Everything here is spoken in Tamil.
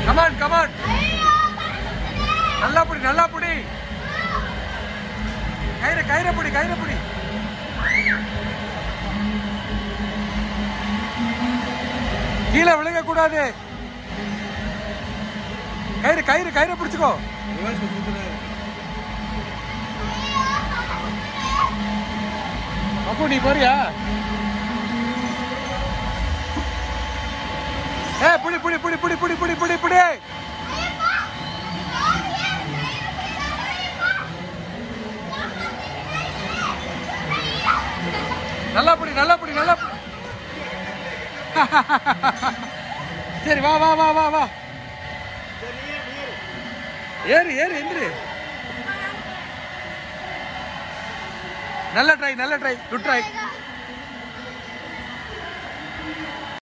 கமான் கமான், நல்லா புடி நல்லா புடி, கயிறை புடி கயிறை புடி. கீழே விழுக கூடாது. கயிறை பிடிச்சுக்கோ. அப்போ நீ போறியா? புடி புடி புடி புடி புடி புடி புடி புடி. நல்லா புடி நல்லா புடி நல்லா புடி. சரி வா வா வா வா வா, ஏறு ஏறு என்று. நல்ல ட்ரை குட் ட்ரை.